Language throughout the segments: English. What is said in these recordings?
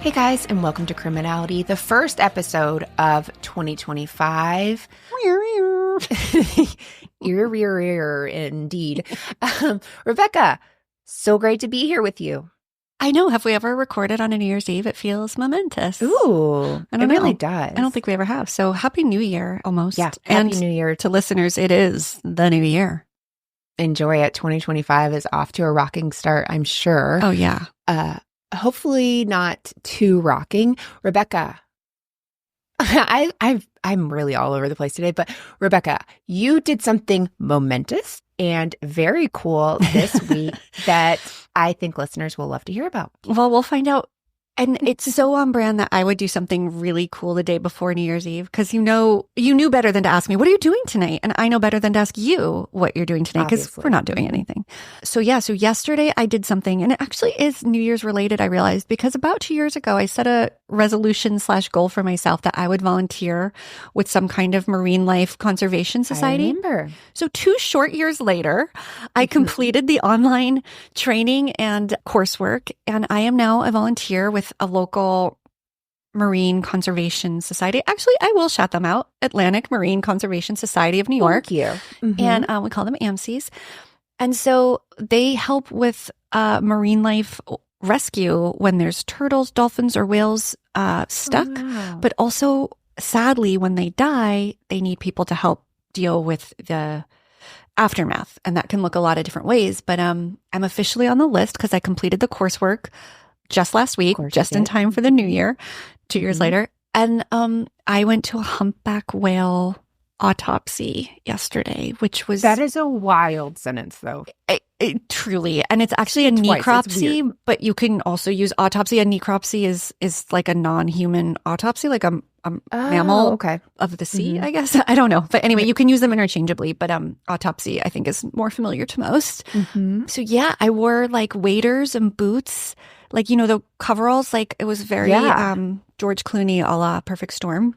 Hey guys, and welcome to Criminality, the first episode of 2025. Indeed. Rebekah, so great to be here with you. I know. Have we ever recorded on a New Year's Eve? It feels momentous. Ooh, it really does. I don't think we ever have. So Happy New Year, almost. Yeah, Happy New Year. To listeners, it is the new year. Enjoy it. 2025 is off to a rocking start, I'm sure. Oh, yeah. Hopefully not too rocking. Rebekah, I'm really all over the place today, but Rebekah, you did something momentous and very cool this week that I think listeners will love to hear about. Well, we'll find out. And it's so on brand that I would do something really cool the day before New Year's Eve because you knew better than to ask me, what are you doing tonight? And I know better than to ask you what you're doing tonight because we're not doing anything. So yesterday I did something, and it actually is New Year's related, I realized, because about 2 years ago, I set a resolution/goal for myself that I would volunteer with some kind of marine life conservation society. I remember. So 2 short years later, I completed the online training and coursework, and I am now a volunteer with a local marine conservation society. Actually, I will shout them out, Atlantic Marine Conservation Society of New York. Thank you. Mm-hmm. And we call them AMCs. And so they help with marine life rescue when there's turtles, dolphins, or whales stuck. Oh, wow. But also, sadly, when they die, they need people to help deal with the aftermath. And that can look a lot of different ways. But I'm officially on the list because I completed the coursework just last week, just in time for the new year, 2 years later. And I went to a humpback whale autopsy yesterday, which was... That is a wild sentence, though. Truly. And it's actually a necropsy, but you can also use autopsy. A necropsy is like a non-human autopsy, like a mammal of the sea, I guess. I don't know. But anyway, you can use them interchangeably, but autopsy, I think, is more familiar to most. Mm-hmm. So yeah, I wore like waders and boots, like, the coveralls, like it was very George Clooney a la Perfect Storm.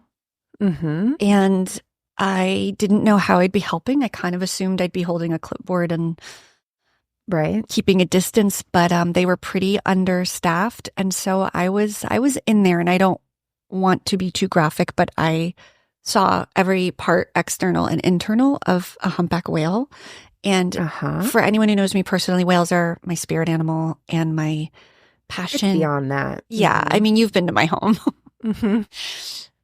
Mm-hmm. And I didn't know how I'd be helping. I kind of assumed I'd be holding a clipboard and keeping a distance, but they were pretty understaffed. And so I was in there, and I don't want to be too graphic, but I saw every part, external and internal, of a humpback whale. And for anyone who knows me personally, whales are my spirit animal and my passion. It's beyond that. Yeah. I mean, you've been to my home. Mm-hmm.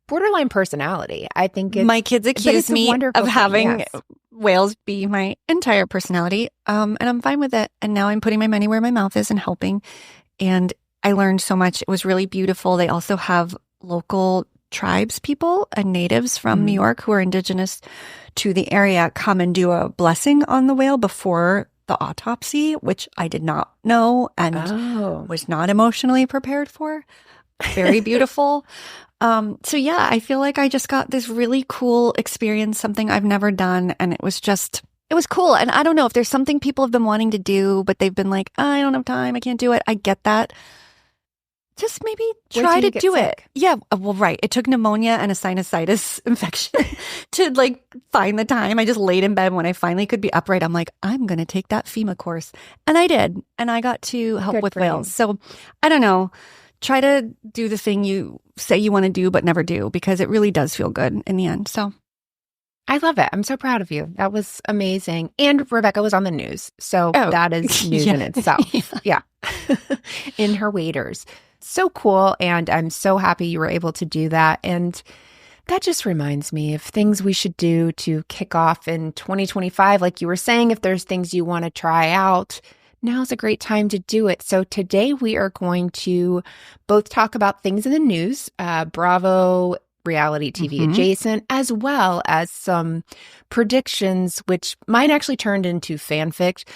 Borderline personality. I think my kids accuse me of having whales be my entire personality. And I'm fine with it. And now I'm putting my money where my mouth is and helping. And I learned so much. It was really beautiful. They also have local tribes people and natives from New York who are indigenous to the area come and do a blessing on the whale before the autopsy, which I did not know and was not emotionally prepared for. Very beautiful. So yeah, I feel like I just got this really cool experience, something I've never done. And it was cool. And I don't know if there's something people have been wanting to do, but they've been like, I don't have time. I can't do it. I get that. Just maybe try to do it. Yeah. Well, right. It took pneumonia and a sinusitis infection to like find the time. I just laid in bed when I finally could be upright. I'm like, I'm going to take that FEMA course. And I did. And I got to help with whales. So I don't know. Try to do the thing you say you want to do, but never do, because it really does feel good in the end. So I love it. I'm so proud of you. That was amazing. And Rebekah was on the news. So that is news in itself. Yeah. In her waders. So cool. And I'm so happy you were able to do that. And that just reminds me of things we should do to kick off in 2025. Like you were saying, if there's things you want to try out, now's a great time to do it. So today we are going to both talk about things in the news, Bravo, reality TV adjacent, as well as some predictions, which might actually turn into fanfic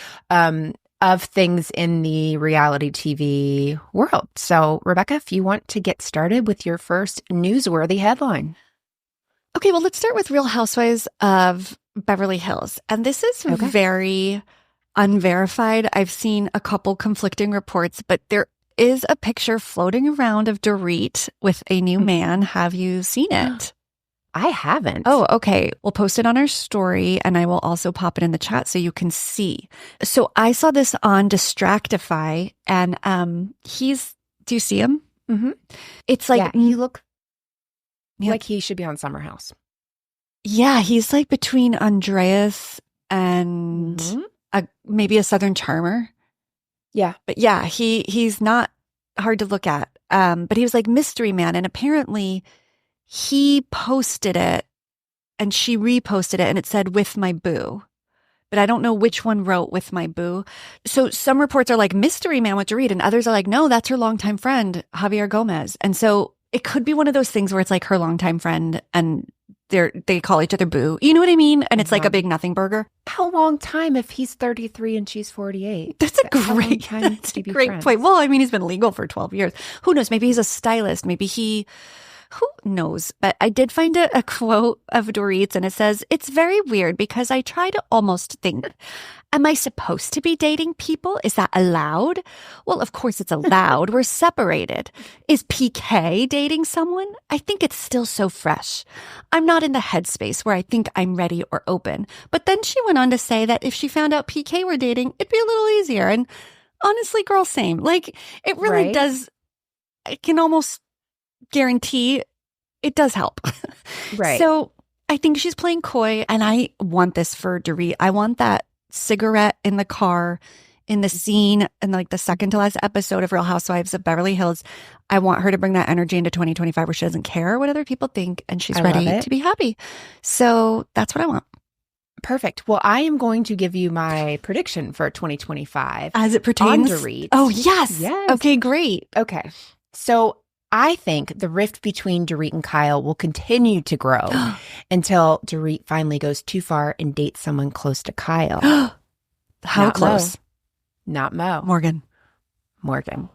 of things in the reality TV world. So Rebekah, if you want to get started with your first newsworthy headline. Okay, well, let's start with Real Housewives of Beverly Hills. And this is very unverified. I've seen a couple conflicting reports, but there is a picture floating around of Dorit with a new man. Have you seen it? I haven't. Oh, okay. We'll post it on our story, and I will also pop it in the chat so you can see. So I saw this on Distractify, and do you see him? Mm-hmm. It's like he look like he should be on Summer House. Yeah, he's like between Andreas and maybe a Southern Charmer. Yeah. But yeah, he's not hard to look at. But he was like mystery man. And apparently he posted it and she reposted it and it said with my boo. But I don't know which one wrote with my boo. So some reports are like mystery man with Dorit and others are like, no, that's her longtime friend, Javier Gomez. And so it could be one of those things where it's like her longtime friend and they call each other boo. You know what I mean? And it's like a big nothing burger. How long time if he's 33 and she's 48? That's a great point. Well, I mean, he's been legal for 12 years. Who knows? Maybe he's a stylist. Maybe who knows? But I did find a quote of Dorit's and it says, it's very weird because I try to almost think, am I supposed to be dating people? Is that allowed? Well, of course it's allowed. We're separated. Is PK dating someone? I think it's still so fresh. I'm not in the headspace where I think I'm ready or open. But then she went on to say that if she found out PK were dating, it'd be a little easier. And honestly, girl, same. Like, it really does. I can almost guarantee it does help. Right. So I think she's playing coy, and I want this for Dorit. I want that cigarette in the car in the scene in like the second to last episode of Real Housewives of Beverly Hills. I want her to bring that energy into 2025 where she doesn't care what other people think and she's ready to be happy. So that's what I want. Perfect. Well, I am going to give you my prediction for 2025 as it pertains on Dorit. Oh, yes. Okay, great. Okay. So I think the rift between Dorit and Kyle will continue to grow until Dorit finally goes too far and dates someone close to Kyle. How Not close? Mo. Not Mo. Morgan.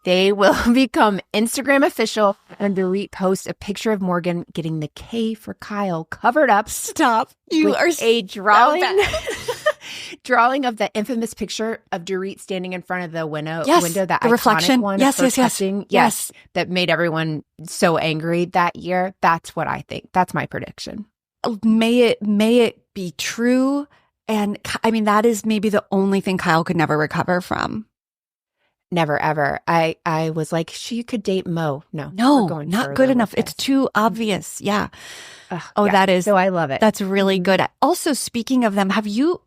They will become Instagram official, and Dorit posts a picture of Morgan getting the K for Kyle covered up. Stop. You are a drawing. Drawing of that infamous picture of Dorit standing in front of the window, that the reflection one. Yes. That made everyone so angry that year. That's what I think. That's my prediction. May it be true. And I mean, that is maybe the only thing Kyle could never recover from. Never, ever. I was like, she could date Mo. No, not good enough. It's too obvious. Yeah. That is. So I love it. That's really good. Also, speaking of them, have you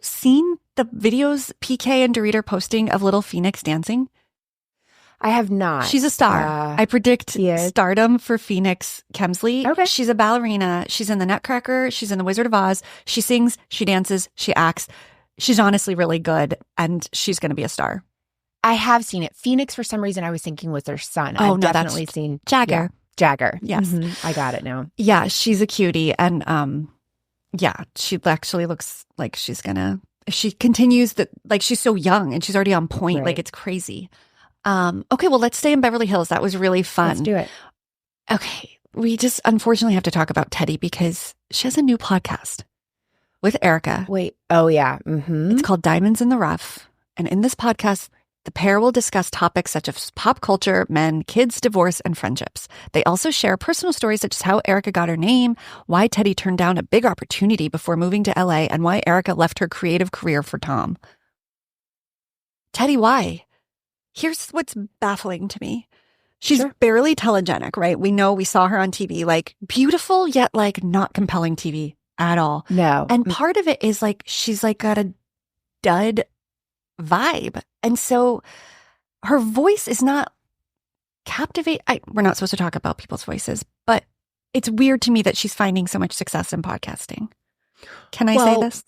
seen the videos PK and Dorit are posting of little Phoenix dancing? I have not. She's a star. I predict stardom for Phoenix Kemsley. Okay. She's a ballerina. She's in the Nutcracker. She's in the Wizard of Oz. She sings, she dances, she acts. She's honestly really good, and she's going to be a star. I have seen it. Phoenix, for some reason, I was thinking was their son. Oh, I've no, definitely seen Jagger. Jagger. Yes. Mm-hmm. I got it now. Yeah, she's a cutie. And she actually looks like she's going to, if she continues she's so young and she's already on point. Right. Like, it's crazy. Okay, well, let's stay in Beverly Hills. That was really fun. Let's do it. Okay. We just unfortunately have to talk about Teddi because she has a new podcast with Erica. Wait. Oh, yeah. Mm-hmm. It's called Diamonds in the Rough. And in this podcast, the pair will discuss topics such as pop culture, men, kids, divorce, and friendships. They also share personal stories such as how Erica got her name, why Teddi turned down a big opportunity before moving to LA, and why Erica left her creative career for Tom. Teddi, why? Here's what's baffling to me. She's barely telegenic, right? We saw her on TV, like beautiful, yet like not compelling TV at all. No. And part of it is like, she's like got a dud vibe. And so her voice is not captivating. We're not supposed to talk about people's voices, but it's weird to me that she's finding so much success in podcasting. Can I say this?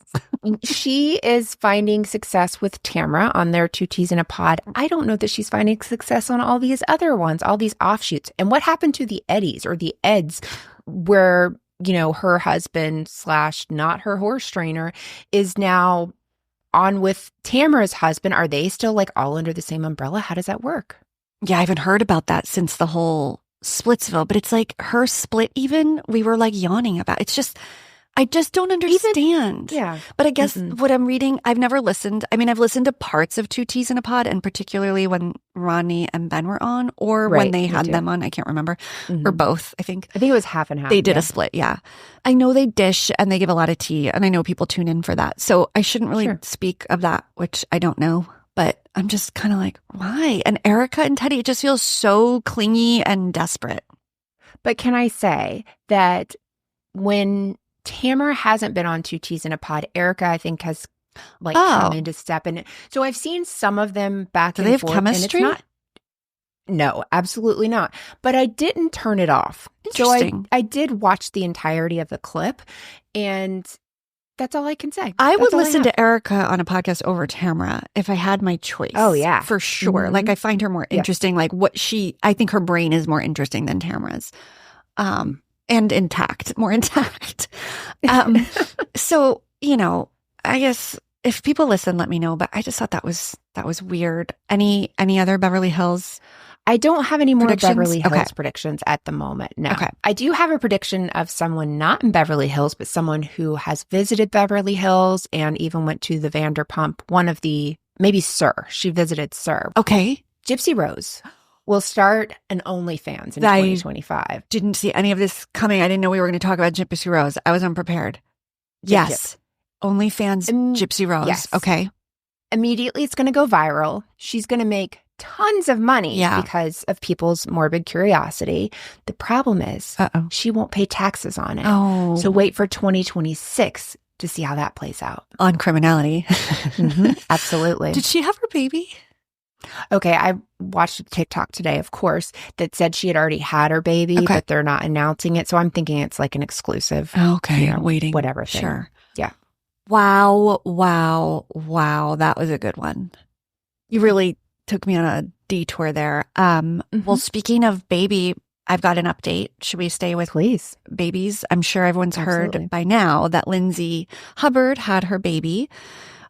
She is finding success with Tamra on their Two Teas in a Pod. I don't know that she's finding success on all these other ones, all these offshoots. And what happened to the Eddies or the Eds where, her husband / not her horse trainer is now on with Tamara's husband? Are they still like all under the same umbrella? How does that work? Yeah, I haven't heard about that since the whole Splitsville, but it's like her split even, we were like yawning about. It's just, I just don't understand. Yeah. But I guess what I'm reading, I've never listened. I mean, I've listened to parts of Two Teas in a Pod, and particularly when Ronnie and Ben were on, or when they had them on. I can't remember. Or both, I think. I think it was half and half. They did a split, yeah. I know they dish and they give a lot of tea, and I know people tune in for that. So I shouldn't really speak of that, which I don't know. But I'm just kind of like, why? And Erica and Teddy, it just feels so clingy and desperate. But can I say that when Tamara hasn't been on Two Teas in a Pod, Erica, I think, has come into step in it. So I've seen some of them back and forth. Do they have chemistry? And it's no, absolutely not. But I didn't turn it off. Interesting. So I did watch the entirety of the clip, and that's all I can say. I would listen to Erica on a podcast over Tamara if I had my choice. Oh, yeah. For sure. Like, I find her more interesting. Like, I think her brain is more interesting than Tamara's. And more intact. So, I guess if people listen, let me know. But I just thought that was weird. Any other Beverly Hills? I don't have any more Beverly Hills predictions at the moment. No. Okay. I do have a prediction of someone not in Beverly Hills, but someone who has visited Beverly Hills and even went to the Vanderpump. Maybe Sir. She visited Sir. Okay. Gypsy Rose will start an OnlyFans in 2025. Didn't see any of this coming. I didn't know we were going to talk about Gypsy Rose. I was unprepared. Yes. OnlyFans Gypsy Rose. Yes. Okay. Immediately it's going to go viral. She's going to make tons of money because of people's morbid curiosity. The problem is she won't pay taxes on it. Oh. So wait for 2026 to see how that plays out. On criminality. Absolutely. Did she have her baby? Okay, I watched a TikTok today, of course, that said she had already had her baby, but they're not announcing it. So I'm thinking it's like an exclusive. Okay, waiting. Whatever thing. Sure. Yeah. Wow. That was a good one. You really took me on a detour there. Well, speaking of baby, I've got an update. Should we stay with babies? I'm sure everyone's heard by now that Lindsay Hubbard had her baby,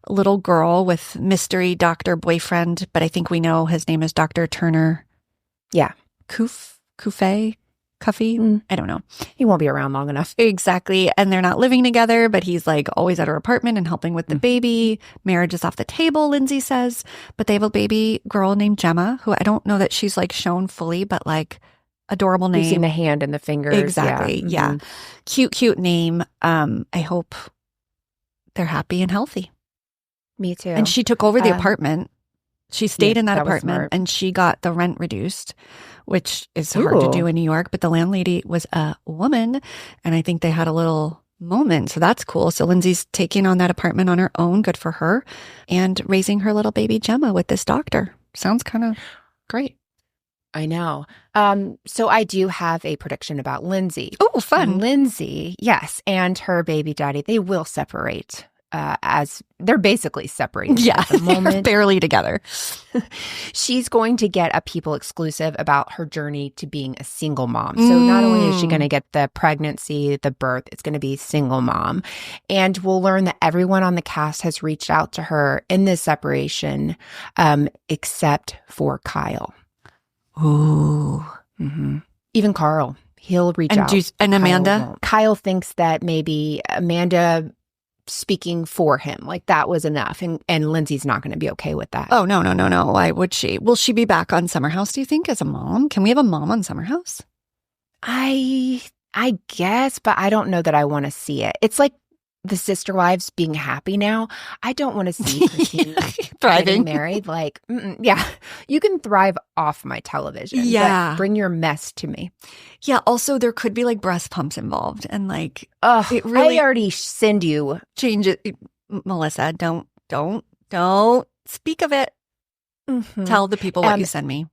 a little girl with mystery doctor boyfriend, but I think we know his name is Dr. Turner. Yeah. Cuffey? I don't know. He won't be around long enough. Exactly. And they're not living together, but he's like always at her apartment and helping with the baby. Marriage is off the table, Lindsay says. But they have a baby girl named Gemma, who I don't know that she's like shown fully, but like adorable name. You've seen the hand and the fingers. Exactly. Yeah. Cute name. I hope they're happy and healthy. Me too. And she took over the apartment. She stayed in that apartment and she got the rent reduced, which is hard to do in New York. But the landlady was a woman, and I think they had a little moment. So that's cool. So Lindsay's taking on that apartment on her own. Good for her. And raising her little baby Gemma with this doctor. Sounds kind of great. I know. So I do have a prediction about Lindsay. Oh, fun. Lindsay, yes, and her baby daddy, they will separate. As they're basically separated at the moment. Barely together. She's going to get a People exclusive about her journey to being a single mom. So not only is she going to get the pregnancy, the birth, it's going to be single mom. And we'll learn that everyone on the cast has reached out to her in this separation, except for Kyle. Ooh. Even Carl, he'll reach out. And Amanda? Kyle thinks that maybe Amanda speaking for him, like that was enough, and Lindsay's not going to be okay with that. Oh, no. Why would she? Will she be back on Summer House, do you think, as a mom? Can we have a mom on Summer House? I guess, but I don't know that I want to see it. It's like the sister wives being happy now. I don't want to see Christine thriving, getting married. Like, you can thrive off my television. Yeah, but bring your mess to me. Yeah. Also, there could be like breast pumps involved, and like, it really. I already send you. Change it, Melissa. Don't speak of it. Tell the people what you send me.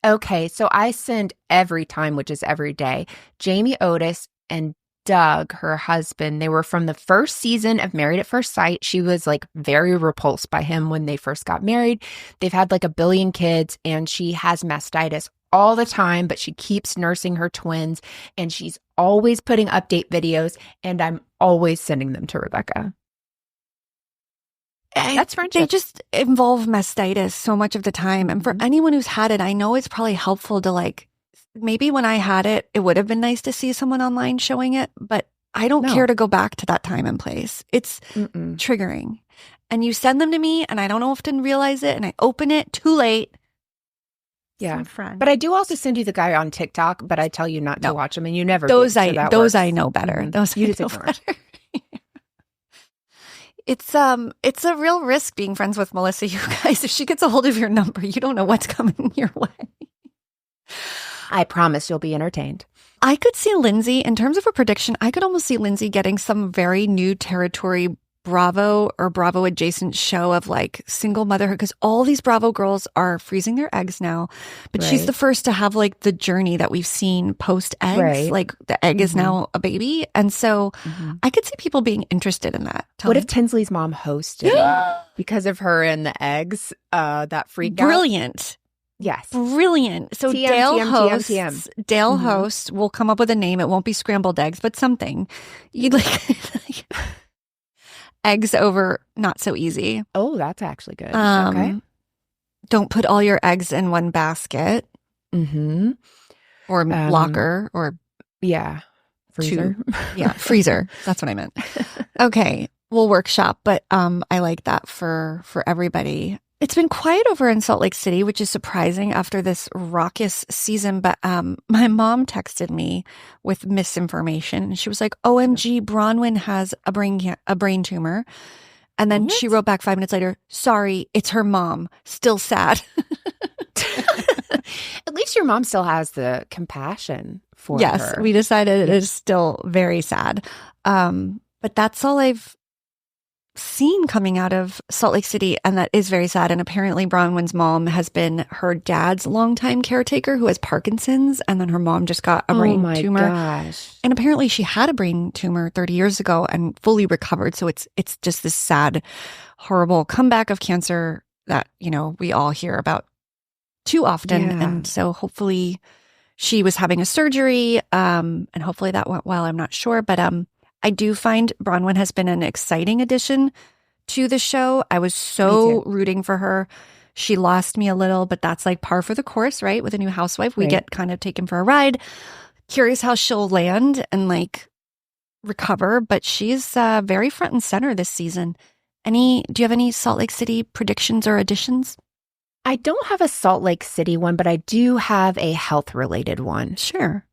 Okay, so I send every time, which is every day, Jamie Otis and Doug, her husband. They were from the first season of Married at First Sight. She was like very repulsed by him when they first got married. They've had like 1 billion kids, and she has mastitis all the time, but she keeps nursing her twins, and she's always putting update videos, and I'm always sending them to Rebekah. That's friendship. They just involve mastitis so much of the time. And for anyone who's had it, I know it's probably helpful to like, maybe when I had it, it would have been nice to see someone online showing it, but I don't care to go back to that time and place. It's triggering. And you send them to me, and I don't often realize it, and I open it too late. Yeah. But I do also send you the guy on TikTok, but I tell you not to watch him, and you never those do, I know better. Those you I just know ignore better. It's a real risk being friends with Melissa, you guys. If she gets a hold of your number, you don't know what's coming your way. I promise you'll be entertained. I could see Lindsay, in terms of a prediction, I could almost see Lindsay getting some very new territory Bravo or Bravo adjacent show of like single motherhood, because all these Bravo girls are freezing their eggs now, but she's the first to have like the journey that we've seen post eggs. Like the egg is now a baby. And so I could see people being interested in that. What if Tinsley's mom hosted because of her and the eggs, that freak out? Brilliant. Yes. Brilliant. So TM, Dale TM, hosts, TM, TM. Dale hosts, we'll come up with a name. It won't be scrambled eggs, but something. You'd like eggs over not so easy. Oh, that's actually good. Okay. Don't put all your eggs in one basket. Or locker or freezer. Freezer. That's what I meant. Okay. We'll workshop, but I like that for everybody. It's been quiet over in Salt Lake City, which is surprising after this raucous season. But my mom texted me with misinformation. And she was like, OMG, Bronwyn has a brain tumor. And then she wrote back 5 minutes later, sorry, it's her mom. Still sad. At least your mom still has the compassion for her. Yes, we decided it is still very sad. But that's all I've seen coming out of Salt Lake City, and that is very sad. And apparently Bronwyn's mom has been her dad's longtime caretaker who has Parkinson's, and then her mom just got a brain tumor. Gosh. And apparently she had a brain tumor 30 years ago and fully recovered. So it's just this sad, horrible comeback of cancer that, you know, we all hear about too often. And so hopefully she was having a surgery, and hopefully that went well. I'm not sure, but I do find Bronwyn has been an exciting addition to the show. I was so rooting for her. She lost me a little, but that's like par for the course, right? With a new housewife, we get kind of taken for a ride. Curious how she'll land and like recover, but she's very front and center this season. Do you have any Salt Lake City predictions or additions? I don't have a Salt Lake City one, but I do have a health-related one. Sure.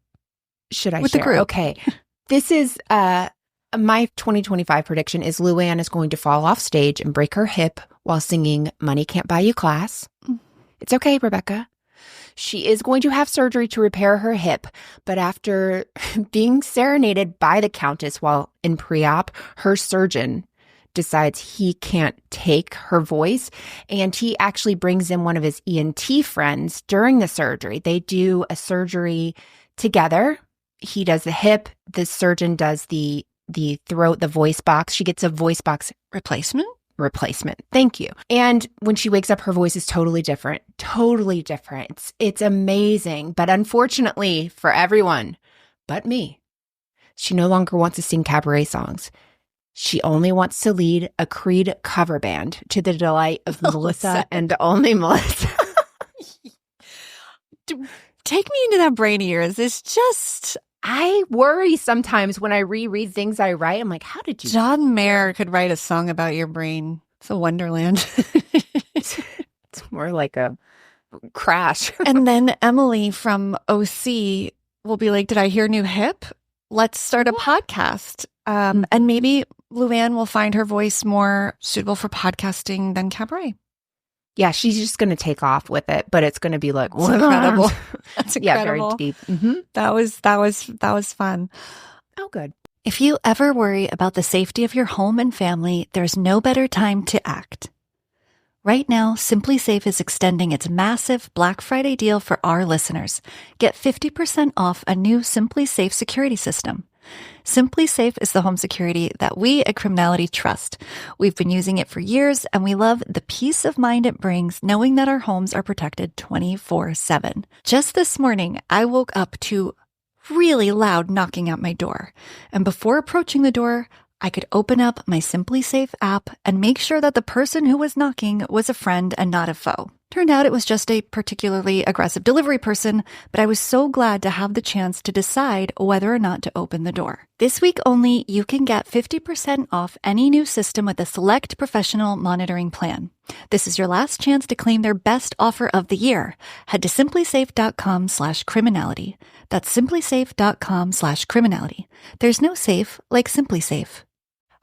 Should I With share? the group. Okay. This is my 2025 prediction is Luann is going to fall off stage and break her hip while singing Money Can't Buy You Class. It's okay, Rebekah. She is going to have surgery to repair her hip, but after being serenaded by the Countess while in pre-op, her surgeon decides he can't take her voice, and he actually brings in one of his ENT friends during the surgery. They do a surgery together. He does the hip, the surgeon does the throat, the voice box. She gets a voice box replacement. Thank you. And when she wakes up, her voice is totally different. It's amazing. But unfortunately for everyone but me, she no longer wants to sing cabaret songs. She only wants to lead a Creed cover band to the delight of Melissa and only Melissa. Take me into that brain of yours. It's just... I worry sometimes when I reread things I write. I'm like, how did you... John Mayer could write a song about your brain. It's a wonderland. It's more like a crash. And then Emily from OC will be like, did I hear new hip? Let's start a podcast. And maybe Luann will find her voice more suitable for podcasting than cabaret. Yeah, she's just going to take off with it, but it's going to be like, it's incredible. That's incredible. Yeah, very deep. That was fun. Oh, good. If you ever worry about the safety of your home and family, there's no better time to act. Right now, Simply Safe is extending its massive Black Friday deal for our listeners. Get 50% off a new Simply Safe security system. Simply Safe is the home security that we at Criminality trust. We've been using it for years, and we love the peace of mind it brings knowing that our homes are protected 24/7. Just this morning, I woke up to really loud knocking at my door. And before approaching the door, I could open up my Simply Safe app and make sure that the person who was knocking was a friend and not a foe. Turned out it was just a particularly aggressive delivery person, but I was so glad to have the chance to decide whether or not to open the door. This week only, you can get 50% off any new system with a select professional monitoring plan. This is your last chance to claim their best offer of the year. Head to simplysafe.com/criminality. That's simplysafe.com/criminality. There's no safe like Simply Safe.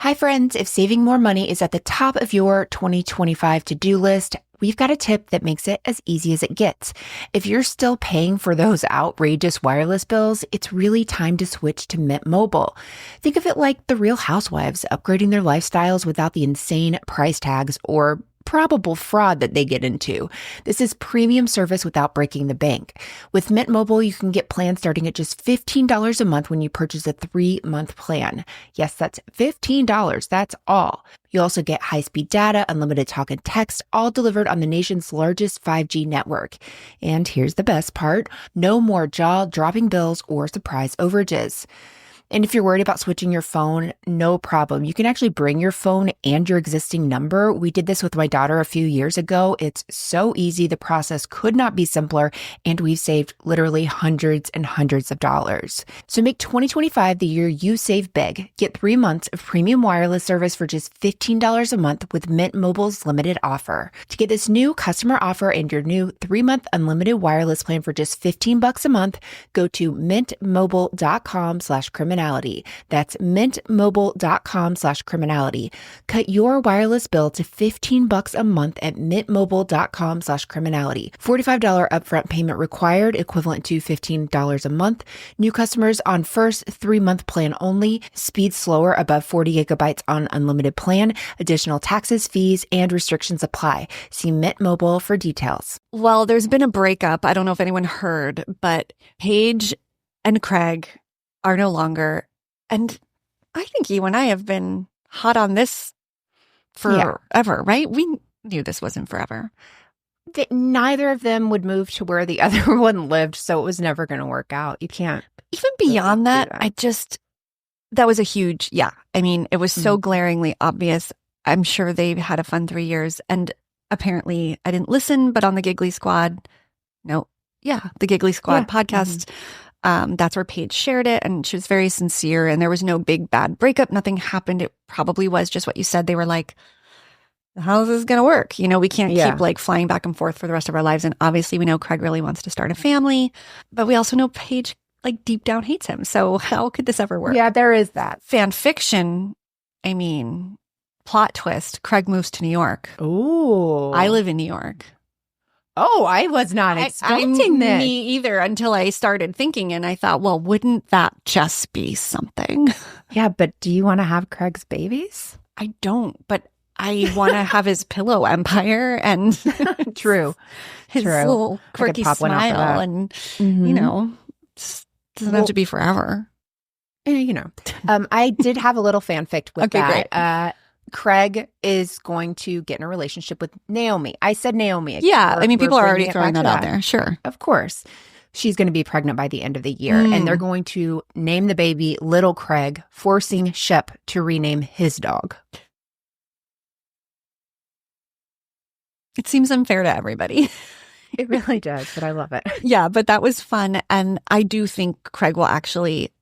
Hi, friends. If saving more money is at the top of your 2025 to-do list, we've got a tip that makes it as easy as it gets. If you're still paying for those outrageous wireless bills, it's really time to switch to Mint Mobile. Think of it like the Real Housewives upgrading their lifestyles without the insane price tags or probable fraud that they get into. This is premium service without breaking the bank. With Mint Mobile, you can get plans starting at just $15 a month when you purchase a 3-month plan. Yes, that's $15. That's all. You also get high-speed data, unlimited talk and text, all delivered on the nation's largest 5G network. And here's the best part: no more jaw-dropping bills or surprise overages. And if you're worried about switching your phone, no problem. You can actually bring your phone and your existing number. We did this with my daughter a few years ago. It's so easy. The process could not be simpler, and we've saved literally hundreds and hundreds of dollars. So make 2025 the year you save big. Get 3 months of premium wireless service for just $15 a month with Mint Mobile's limited offer. To get this new customer offer and your new 3-month unlimited wireless plan for just $15 a month, go to mintmobile.com/criminality. That's mintmobile.com/criminality. Cut your wireless bill to $15 a month at mintmobile.com/criminality. $45 upfront payment required, equivalent to $15 a month. New customers on first 3-month plan only. Speed slower above 40 gigabytes on unlimited plan. Additional taxes, fees, and restrictions apply. See Mint Mobile for details. Well, there's been a breakup. I don't know if anyone heard, but Paige and Craig are no longer. And I think you and I have been hot on this forever, right? We knew this wasn't forever. Neither of them would move to where the other one lived, so it was never going to work out. You can't. Even beyond that, that was a huge, I mean, it was so glaringly obvious. I'm sure they had a fun 3 years. And apparently I didn't listen, but on the Giggly Squad, the Giggly Squad podcast, that's where Paige shared it, and she was very sincere, and there was no big bad breakup. Nothing happened. It probably was just what you said. They were like, how is this going to work? We can't keep like flying back and forth for the rest of our lives. And obviously we know Craig really wants to start a family, but we also know Paige like deep down hates him. So how could this ever work? Yeah, there is that. Fan fiction. I mean, plot twist. Craig moves to New York. Ooh. I live in New York. Oh, I was not expecting this. Me either, until I started thinking, and I thought, well, wouldn't that just be something? Yeah, but do you want to have Craig's babies? I don't, but I want to have his pillow empire and True. his little quirky smile, and doesn't have to be forever. I did have a little fanfic with that. Great. Craig is going to get in a relationship with Naomi. I said Naomi. Yeah, I mean, people are already throwing that out there. Sure. Of course. She's going to be pregnant by the end of the year, and they're going to name the baby Little Craig, forcing Shep to rename his dog. It seems unfair to everybody. It really does, but I love it. Yeah, but that was fun, and I do think Craig will actually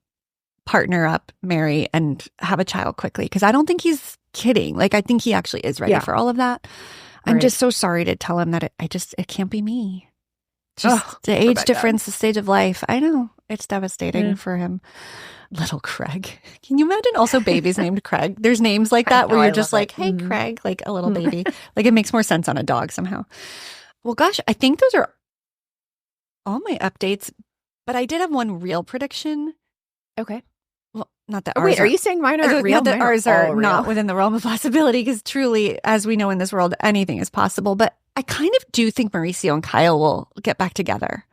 partner up, marry, and have a child quickly, because I don't think he's kidding. Like, I think he actually is ready for all of that. I'm just so sorry to tell him that it can't be me. Just the age Rebekah. difference, the stage of life. I know. It's devastating for him. Little Craig. Can you imagine also babies named Craig? There's names like that where you're just like, hey, Craig, like a little baby. Like, it makes more sense on a dog somehow. Well, gosh, I think those are all my updates, but I did have one real prediction. Okay. Well, not that. Wait, are you saying mine are real? Not that ours are not real. within the realm of possibility, because truly, as we know in this world, anything is possible. But I kind of do think Mauricio and Kyle will get back together.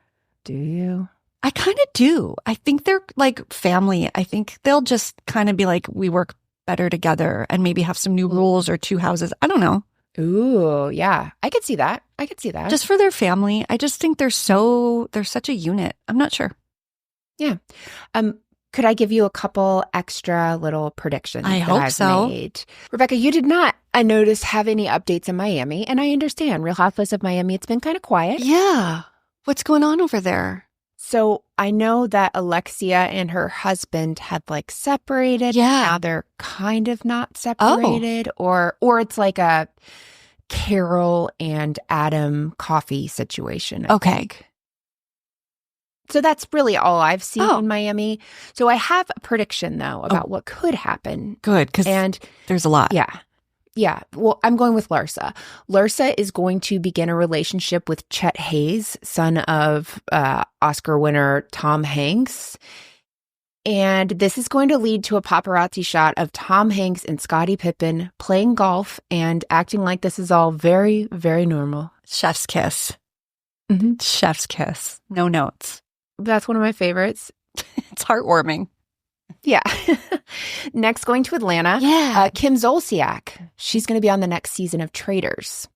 Do you? I kind of do. I think they're like family. I think they'll just kind of be like, we work better together, and maybe have some new rules or 2 houses. I don't know. Ooh, yeah. I could see that. Just for their family. I just think they're such a unit. I'm not sure. Yeah. Could I give you a couple extra little predictions I hope I've so. made? Rebekah, you did not, I noticed, have any updates in Miami, and I understand. Real Housewives of Miami, it's been kind of quiet. Yeah. What's going on over there? So I know that Alexia and her husband had like separated. Yeah. Now they're kind of not separated, or it's like a Carol and Adam coffee situation. I think. So that's really all I've seen in Miami. So I have a prediction, though, about what could happen. Good, because there's a lot. Yeah. Yeah. Well, I'm going with Larsa. Larsa is going to begin a relationship with Chet Hayes, son of Oscar winner Tom Hanks. And this is going to lead to a paparazzi shot of Tom Hanks and Scottie Pippen playing golf and acting like this is all very, very normal. Chef's kiss. Mm-hmm. Chef's kiss. No notes. That's one of my favorites. It's heartwarming. Yeah. Next, going to Atlanta. Yeah. Kim Zolciak. She's going to be on the next season of Traitors,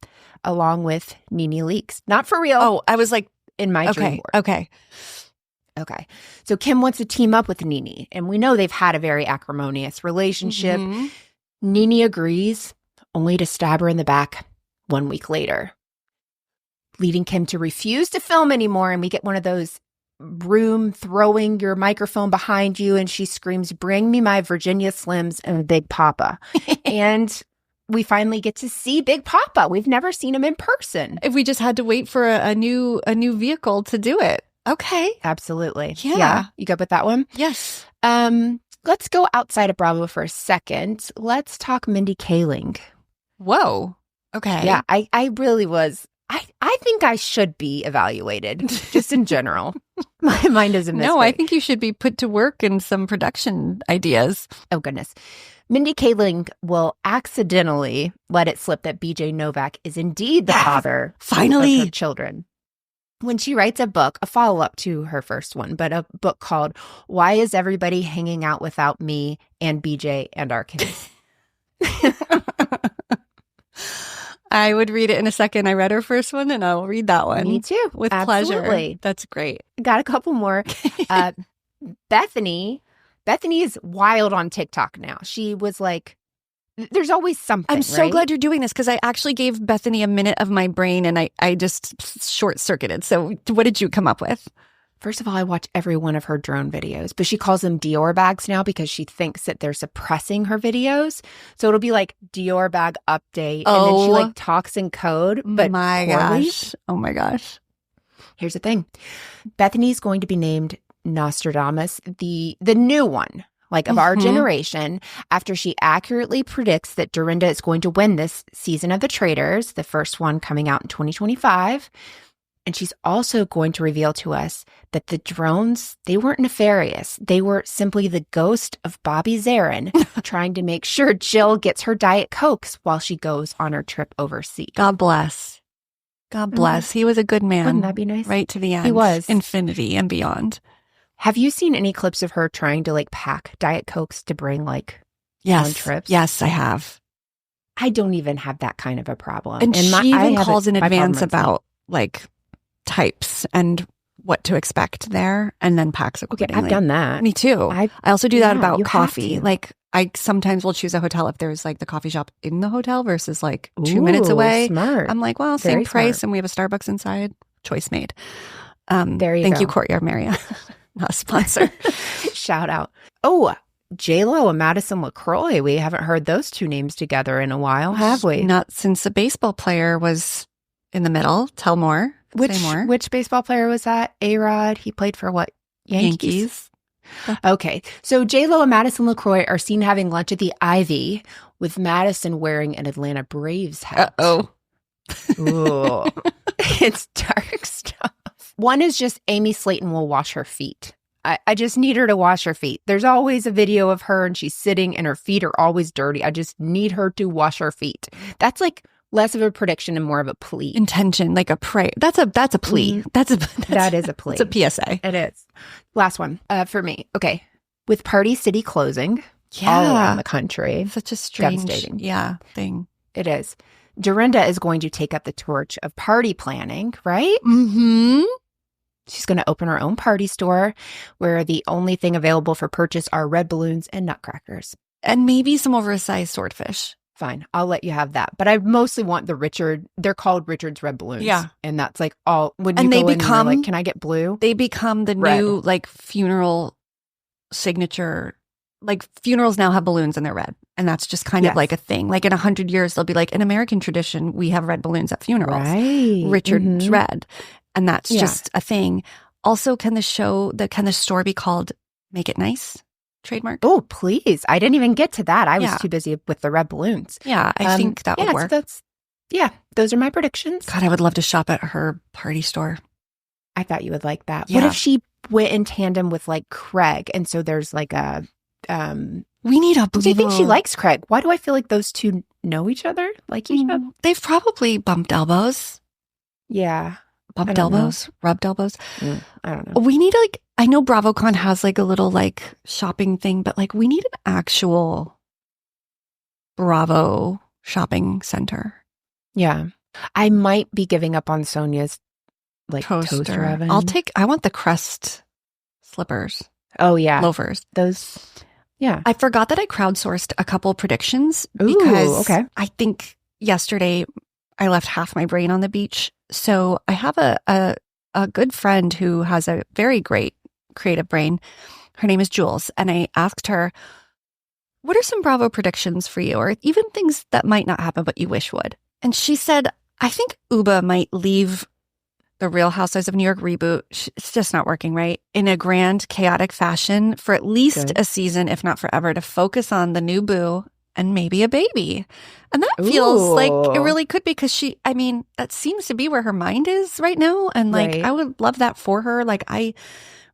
along with Nene Leakes. Not for real. Oh, I was like, in my dream world. Okay. So Kim wants to team up with Nene, and we know they've had a very acrimonious relationship. Mm-hmm. Nene agrees, only to stab her in the back 1 week later, leading Kim to refuse to film anymore. And we get one of those room throwing your microphone behind you, and she screams, "Bring me my Virginia Slims and Big Papa." And we finally get to see Big Papa. We've never seen him in person. If we just had to wait for a new vehicle to do it. Okay. Absolutely. Yeah. You good with that one? Yes. Let's go outside of Bravo for a second. Let's talk Mindy Kaling. Whoa. Okay. Yeah, I really was. I think I should be evaluated, just in general. My mind isn't this way. I think you should be put to work in some production ideas. Oh, goodness. Mindy Kaling will accidentally let it slip that BJ Novak is indeed the father finally of her children. When she writes a book, a follow-up to her first one, but a book called "Why Is Everybody Hanging Out Without Me and BJ and Our Kids?" I would read it in a second. I read her first one, and I'll read that one. Me too. With Absolutely. pleasure. That's great. Got a couple more. Bethany is wild on TikTok now. She was like, there's always something. I'm so glad you're doing this, because I actually gave Bethany a minute of my brain, and I just short-circuited. So what did you come up with? First of all, I watch every one of her drone videos, but she calls them Dior bags now because she thinks that they're suppressing her videos. So it'll be like Dior bag update. And then she like talks in code. But my gosh. Oh my gosh. Here's the thing. Bethany's going to be named Nostradamus, the new one, like of our generation, after she accurately predicts that Dorinda is going to win this season of The Traitors, the first one coming out in 2025. And she's also going to reveal to us that the drones, they weren't nefarious. They were simply the ghost of Bobby Zarin trying to make sure Jill gets her Diet Cokes while she goes on her trip overseas. God bless. God bless. He was a good man. Wouldn't that be nice? Right to the end. He was. Infinity and beyond. Have you seen any clips of her trying to like pack Diet Cokes to bring like on trips? Yes, I have. I don't even have that kind of a problem. And she even calls in advance about like types and what to expect there, and then packs accordingly. Okay, I've done that. Me too. I also do that about you coffee. Like I sometimes will choose a hotel if there's like the coffee shop in the hotel versus like 2 minutes away. Smart. I'm like, well, Very same price, smart. and we have a Starbucks inside. Choice made. There you Thank go. you, Courtyard Marriott. Not a sponsor. Shout out. Oh, J-Lo and Madison LaCroix. We haven't heard those two names together in a while, have we? Not since a baseball player was in the middle. Tell more. Say more. Which baseball player was that? A-Rod. He played for what? Yankees. Okay. So J-Lo and Madison LaCroix are seen having lunch at the Ivy, with Madison wearing an Atlanta Braves hat. Uh-oh. Ooh. It's dark stuff. One is just Amy Slayton will wash her feet. I just need her to wash her feet. There's always a video of her and she's sitting and her feet are always dirty. I just need her to wash her feet. That's like less of a prediction and more of a plea. Intention, like a prayer. That's a plea. That is a plea. It's a PSA. It is. Last one for me. Okay. With Party City closing all around the country. Such a strange devastating. Thing. It is. Dorinda is going to take up the torch of party planning, right? Mm-hmm. She's going to open her own party store where the only thing available for purchase are red balloons and nutcrackers. And maybe some oversized swordfish. Fine. I'll let you have that. But I mostly want they're called Richard's Red Balloons. Yeah. And that's like all, when you and go they in become, and you're like, can I get blue? They become the red. new like funeral signature. Like funerals now have balloons and they're red. And that's just kind of like a thing. Like in 100 years, they'll be like, in American tradition, we have red balloons at funerals. Right. Richard's red. And that's just a thing. Also, can the store be called Make It Nice? Trademark? Oh, please. I didn't even get to that. I was too busy with the red balloons. Yeah, I think that would work. Those are my predictions. God, I would love to shop at her party store. I thought you would like that. Yeah. What if she went in tandem with like Craig? And so there's like a... we need a... Do you think she likes Craig? Why do I feel like those two know each other? Like each other? They've probably bumped elbows. Yeah. Bumped elbows? Rubbed elbows? I don't know. We need I know BravoCon has like a little like shopping thing, but like we need an actual Bravo shopping center. Yeah. I might be giving up on Sonia's like toaster oven. I want the Crest slippers. Oh yeah. Loafers. Those. Yeah. I forgot that I crowdsourced a couple predictions because I think yesterday I left half my brain on the beach. So I have a good friend who has a very great creative brain. Her name is Jules. And I asked her, what are some Bravo predictions for you? Or even things that might not happen, but you wish would. And she said, I think Uba might leave the Real Housewives of New York reboot. It's just not working, right? In a grand, chaotic fashion for at least a season, if not forever, to focus on the new boo and maybe a baby. And that feels like it really could be because that seems to be where her mind is right now. And like, I would love that for her. Like, I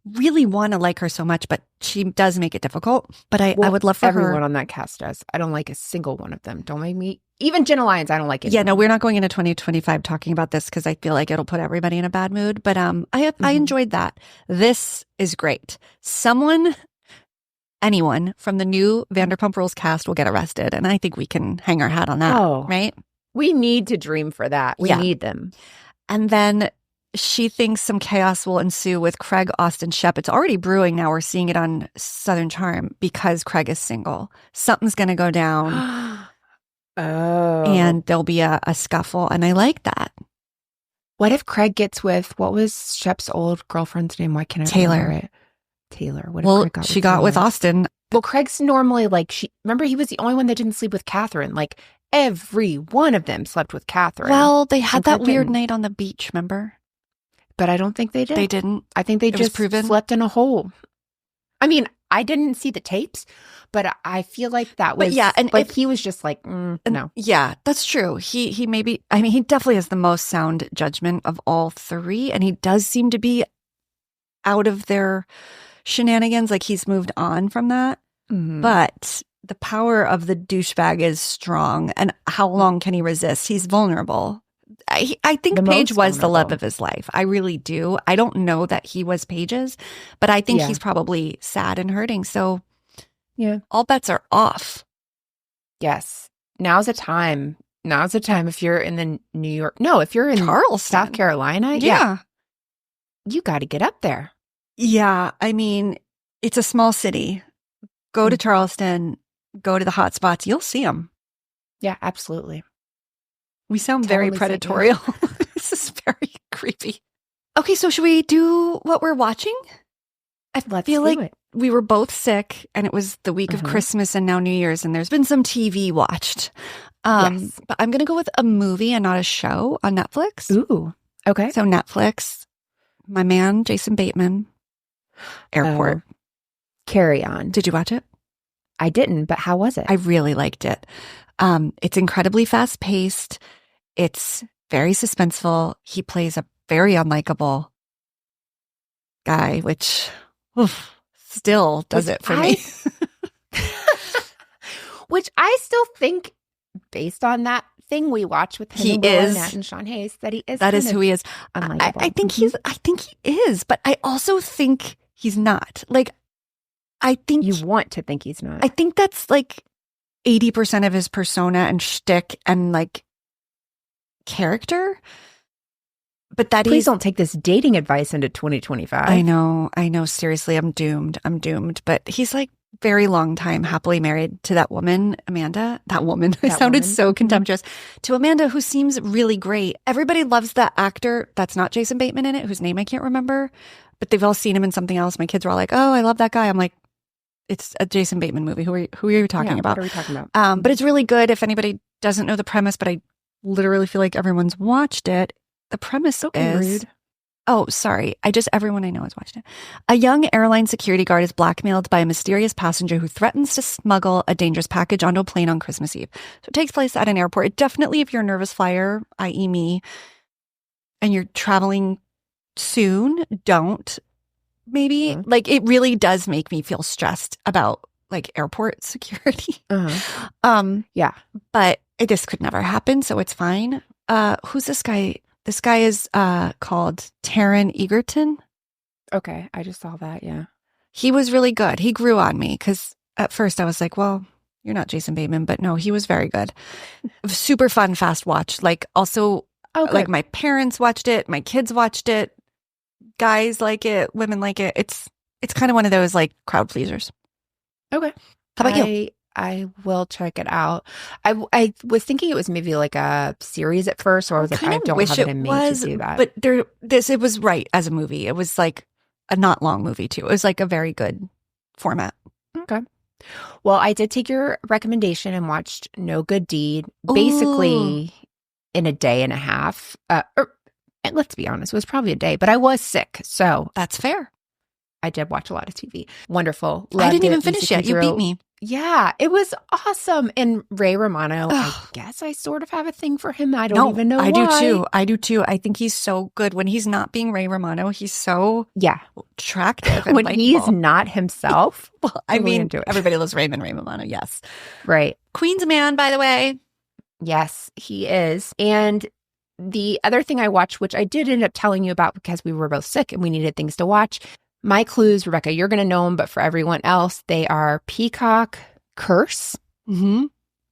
really want to like her so much, but she does make it difficult. But I would love for everyone on that cast does. I don't like a single one of them. Don't make me. Even Jenna Lyons, I don't like it. Yeah, no, we're not going into 2025 talking about this because I feel like it'll put everybody in a bad mood. But I enjoyed that. This is great. Anyone from the new Vanderpump Rules cast will get arrested. And I think we can hang our hat on that, right? We need to dream for that. We need them. And then she thinks some chaos will ensue with Craig, Austin, Shep. It's already brewing now. We're seeing it on Southern Charm because Craig is single. Something's going to go down. And there'll be a scuffle. And I like that. What if Craig gets with, what was Shep's old girlfriend's name? Why can't I remember it? Taylor. What if Craig she got with Austin. Well, Craig's normally like, remember he was the only one that didn't sleep with Catherine. Like every one of them slept with Catherine. Well, they had that weird night on the beach, remember? But I don't think they did. They didn't. I think they just slept in a hole. I mean, I didn't see the tapes, but I feel like that was. But yeah, and if he was just like, no. Yeah, that's true. He maybe. I mean, he definitely has the most sound judgment of all three, and he does seem to be out of their shenanigans. Like he's moved on from that, but the power of the douchebag is strong. And how long can he resist? He's vulnerable. I think Paige was the love of his life. I really do. I don't know that he was Paige's, but I think he's probably sad and hurting. So yeah, all bets are off. Yes. Now's the time. Now's the time if you're in the New York. No, if you're in Charleston, South Carolina. Yeah. You got to get up there. Yeah. I mean, it's a small city. Go to Charleston, go to the hot spots. You'll see them. Yeah, absolutely. We sound very predatorial. This is very creepy. Okay, so should we do what we're watching? I feel like we were both sick and it was the week of Christmas and now New Year's and there's been some TV watched. Yes. But I'm going to go with a movie and not a show on Netflix. Ooh, okay. So Netflix, my man, Jason Bateman, Airport. Carry On. Did you watch it? I didn't, but how was it? I really liked it. It's incredibly fast-paced. It's very suspenseful. He plays a very unlikable guy, which still does it for me. Which I still think, based on that thing we watched with him and Sean Hayes, that he is. That is who he is. I think he is, but I also think he's not. Like, I think you want to think he's not. I think that's like 80% of his persona and shtick and like character. But that Please don't take this dating advice into 2025. I know. Seriously, I'm doomed. But he's like very long time happily married to that woman, Amanda. That woman. I sounded so contemptuous. To Amanda, who seems really great. Everybody loves that actor that's not Jason Bateman in it, whose name I can't remember. But they've all seen him in something else. My kids were all like, oh, I love that guy. I'm like, it's a Jason Bateman movie. Who are you talking about? What are we talking about? But it's really good if anybody doesn't know the premise, but I literally feel like everyone's watched it. The premise is Oh, sorry. Everyone I know has watched it. A young airline security guard is blackmailed by a mysterious passenger who threatens to smuggle a dangerous package onto a plane on Christmas Eve. So it takes place at an airport. It definitely, if you're a nervous flyer, i.e. me, and you're traveling soon, don't. Maybe. Mm-hmm. Like, it really does make me feel stressed about, like, airport security. Uh-huh. Yeah. But this could never happen, so it's fine. Who's this guy? This guy is called Taron Egerton. Okay, I just saw that, yeah. He was really good. He grew on me because at first I was like, well, you're not Jason Bateman, but no, he was very good. Super fun, fast watch. Like, also, like, my parents watched it, my kids watched it, guys like it, women like it. It's kind of one of those, like, crowd pleasers. Okay. How about you? I will check it out. I was thinking it was maybe like a series at first, or I was like, I don't have it in me to do that. But it was right as a movie. It was like a not long movie too. It was like a very good format. Okay. Well, I did take your recommendation and watched No Good Deed basically in a day and a half. And let's be honest, it was probably a day, but I was sick, so that's fair. I did watch a lot of TV. Wonderful. I didn't even finish yet. You beat me. Yeah, it was awesome. And Ray Romano, I guess I sort of have a thing for him. I don't even know why. I do too. I think he's so good. When he's not being Ray Romano, he's so attractive. And when he's not himself. Well, I mean, everybody loves Ray Romano, yes. Right. Queen's a man, by the way. Yes, he is. And the other thing I watched, which I did end up telling you about because we were both sick and we needed things to watch. My clues, Rebekah, you're going to know them, but for everyone else, they are Peacock Curse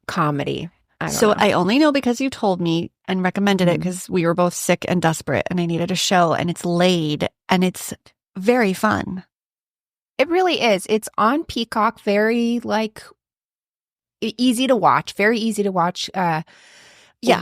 comedy. I only know because you told me and recommended it because we were both sick and desperate and I needed a show, and it's Laid and it's very fun. It really is. It's on Peacock, very easy to watch, very easy to watch.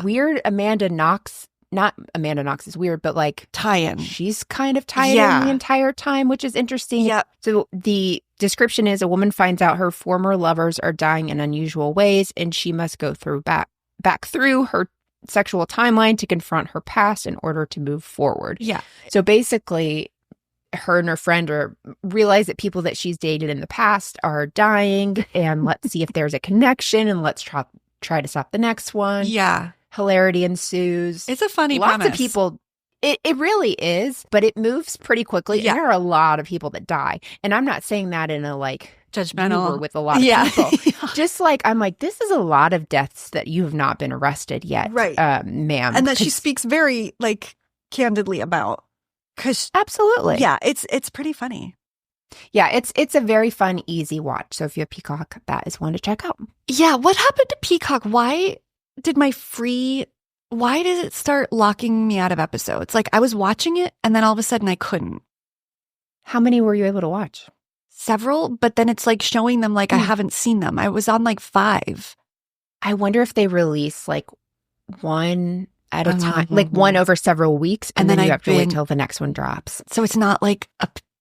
Weird Amanda Knox. Not Amanda Knox is weird, but like tie-in. She's kind of tied in the entire time, which is interesting. Yeah. So the description is a woman finds out her former lovers are dying in unusual ways, and she must go back through her sexual timeline to confront her past in order to move forward. Yeah. So basically, her and her friend realize that people that she's dated in the past are dying, and let's see if there's a connection, and let's try to stop the next one. Yeah. Hilarity ensues. It's a funny Lots premise. of people. It really is, but it moves pretty quickly. Yeah. And there are a lot of people that die. And I'm not saying that in a judgmental with a lot of people. Just I'm like, this is a lot of deaths that you have not been arrested yet. Right. Ma'am. And that she speaks very candidly about. Absolutely. Yeah, it's pretty funny. Yeah, it's a very fun, easy watch. So if you have Peacock, that is one to check out. Yeah, what happened to Peacock? Why did it start locking me out of episodes? I was watching it and then all of a sudden I couldn't. How many were you able to watch? Several, but then it's showing them I haven't seen them. I was on 5. I wonder if they release one at a time, one over several weeks, and then you have to wait till the next one drops. So it's not a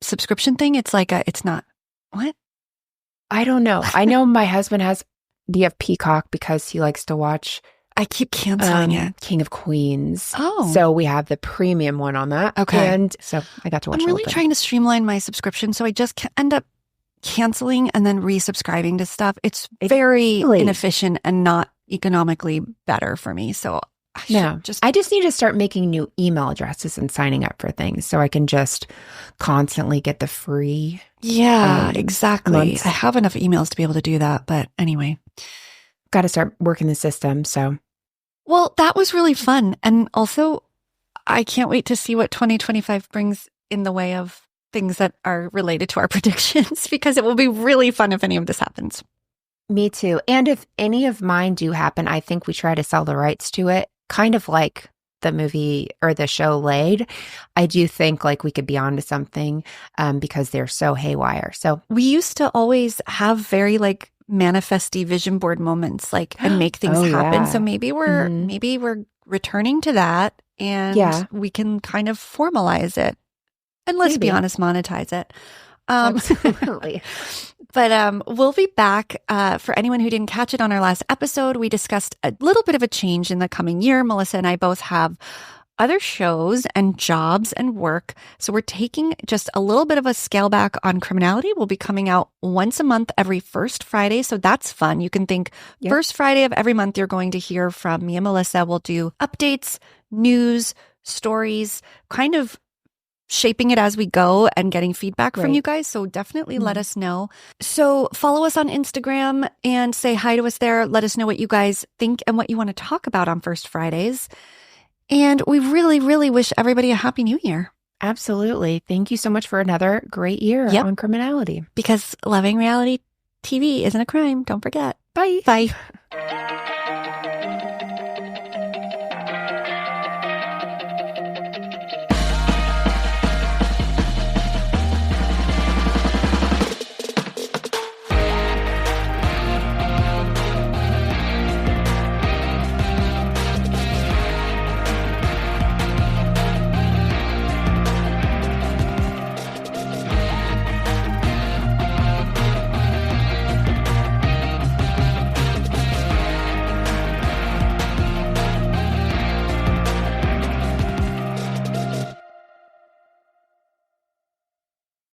subscription thing. It's it's not what? I don't know. I know my husband has. Do you have Peacock because he likes to watch? I keep canceling it. King of Queens. Oh. So we have the premium one on that. Okay. And so I got to watch it. I'm really trying to streamline my subscription, so I just end up canceling and then resubscribing to stuff. It's very inefficient and not economically better for me. So I just need to start making new email addresses and signing up for things so I can just constantly get the free. Yeah, exactly. Months. I have enough emails to be able to do that. But anyway, got to start working the system. So, well, that was really fun. And also, I can't wait to see what 2025 brings in the way of things that are related to our predictions, because it will be really fun if any of this happens. Me too. And if any of mine do happen, I think we try to sell the rights to it. Kind of like the movie or the show Laid. I do think we could be onto something because they're so haywire. So we used to always have very manifesty vision board moments and make things happen. Yeah. So maybe we're returning to that, and we can kind of formalize it. And let's be honest, monetize it. Absolutely. But we'll be back. For anyone who didn't catch it on our last episode, we discussed a little bit of a change in the coming year. Melissa and I both have other shows and jobs and work. So we're taking just a little bit of a scale back on criminality. We'll be coming out once a month every first Friday. So that's fun. You can think first Friday of every month, you're going to hear from me and Melissa. We'll do updates, news, stories, kind of shaping it as we go and getting feedback from you guys. So definitely let us know. So follow us on Instagram and say hi to us there. Let us know what you guys think and what you want to talk about on First Fridays. And we really, really wish everybody a happy new year. Absolutely. Thank you so much for another great year on criminality. Because loving reality TV isn't a crime. Don't forget. Bye. Bye.